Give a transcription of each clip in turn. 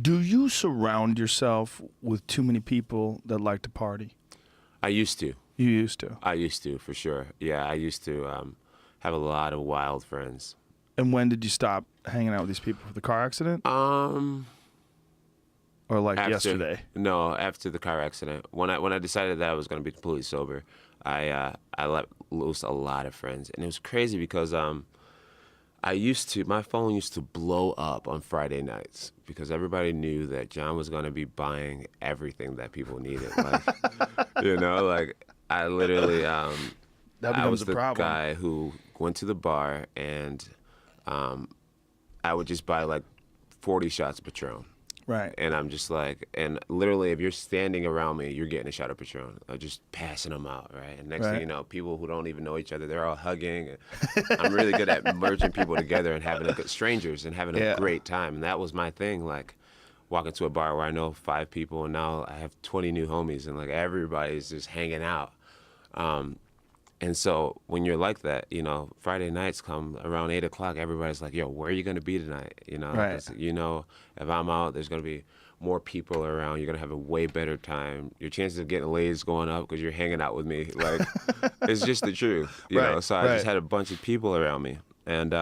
Do you surround yourself with too many people that like to party? I used to. You used to. I used to, for sure. Yeah, I used to have a lot of wild friends. And when did you stop hanging out with these people? For the car accident? Or like yesterday? No, after the car accident. When I decided that I was going to be completely sober, I let loose a lot of friends. And it was crazy because my phone used to blow up on Friday nights because everybody knew that John was going to be buying everything that people needed. Like, like I literally, I was the guy who went to the bar and I would just buy like 40 shots of Patron. Right. And I'm just like, and literally if you're standing around me, you're getting a shot of Patron. I'm just passing them out, right? And next thing you know, people who don't even know each other, they're all hugging. I'm really good at merging people together and having strangers and having a great time. And that was my thing, like walking to a bar where I know 5 people and now I have 20 new homies and like everybody's just hanging out. And so when you're like that, Friday nights come around 8 o'clock, everybody's like, yo, where are you going to be tonight? Right. If I'm out, there's going to be more people around. You're going to have a way better time. Your chances of getting laid is going up because you're hanging out with me. Like, it's just the truth, you know? So I just had a bunch of people around me. And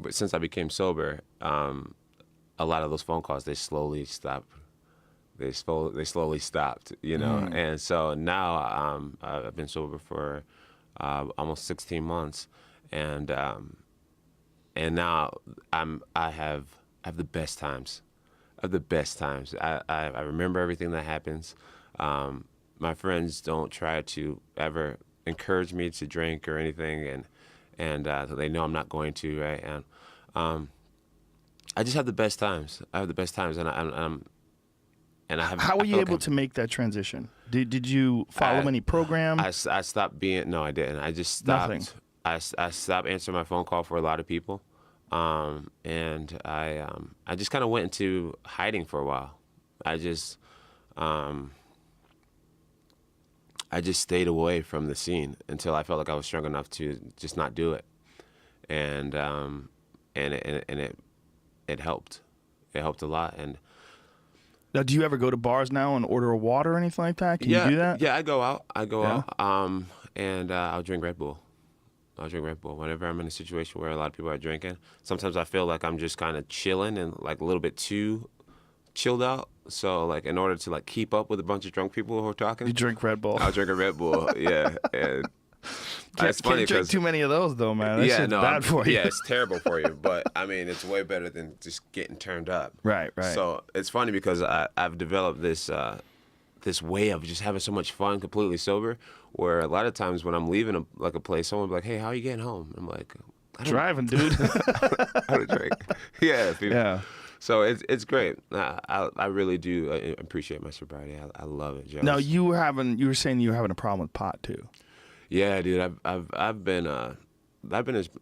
since I became sober, a lot of those phone calls, they slowly stopped. They slowly stopped, and so now I've been sober for almost 16 months, and now I have the best times, I remember everything that happens. My friends don't try to ever encourage me to drink or anything, and they know I'm not going to, right? And I just have the best times. How were you able to make that transition? Did you follow any program? I stopped being. No, I didn't. I just stopped. Nothing. I stopped answering my phone call for a lot of people, and I just kind of went into hiding for a while. I just stayed away from the scene until I felt like I was strong enough to just not do it, and it helped. It helped a lot. And now, do you ever go to bars now and order a water or anything like that? Can you do that? Yeah, I go out. And I'll drink Red Bull. Whenever I'm in a situation where a lot of people are drinking. Sometimes I feel like I'm just kind of chilling and like a little bit too chilled out. So like in order to like keep up with a bunch of drunk people who are talking, you drink Red Bull. I'll drink a Red Bull. Yeah. And it's funny can't drink too many of those though, man. That's bad for you. Yeah, it's terrible for you. But I mean, it's way better than just getting turned up. Right. So it's funny because I've developed this way of just having so much fun completely sober, where a lot of times when I'm leaving a place, someone will be like, hey, how are you getting home? I'm like, driving, dude. I don't drink. Yeah. Yeah. So it's great. I really do appreciate my sobriety. I love it, Joe. Now you were saying you were having a problem with pot too. Yeah, dude. I've been a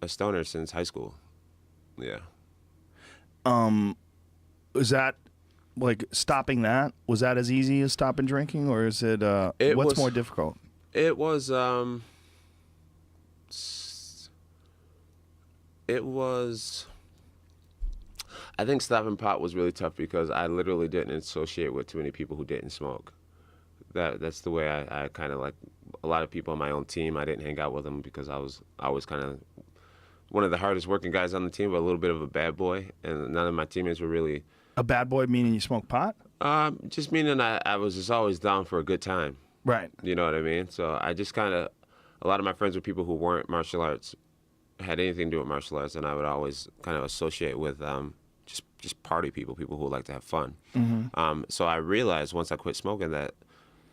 stoner since high school. Yeah. Is that like stopping that? Was that as easy as stopping drinking, or is it? What's more difficult? It was. It was. I think stopping pot was really tough because I literally didn't associate with too many people who didn't smoke. That's the way I kind of like a lot of people on my own team. I didn't hang out with them because I was kind of one of the hardest working guys on the team, but a little bit of a bad boy, and none of my teammates were really. A bad boy meaning you smoke pot? Just meaning I was just always down for a good time. Right. You know what I mean? So I just kind of, a lot of my friends were people who weren't martial arts, had anything to do with martial arts, and I would always kind of associate with just party people who like to have fun. Mm-hmm. So I realized once I quit smoking that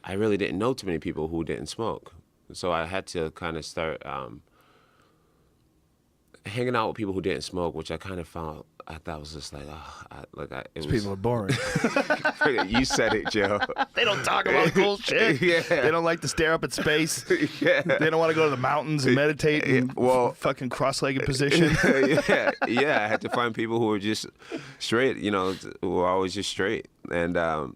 I really didn't know too many people who didn't smoke. So I had to kind of start hanging out with people who didn't smoke, which I kind of found, I thought was just like, people are boring. You said it, Joe. They don't talk about cool shit. Yeah. They don't like to stare up at space. Yeah. They don't want to go to the mountains and meditate in fucking cross-legged position. Yeah. I had to find people who were just straight, who were always just straight. And I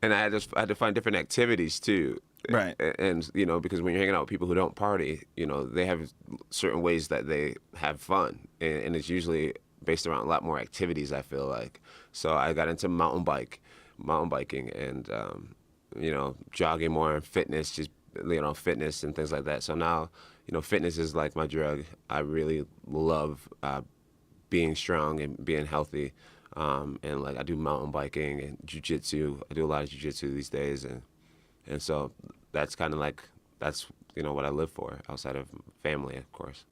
had to find different activities too. Right. And because when you're hanging out with people who don't party, they have certain ways that they have fun. And it's usually based around a lot more activities, I feel like. So I got into mountain biking, and jogging more, and fitness, just fitness and things like that. So now, fitness is like my drug. I really love being strong and being healthy. And like I do mountain biking and jiu-jitsu. I do a lot of jiu-jitsu these days, and so that's kind of like, that's what I live for outside of family, of course.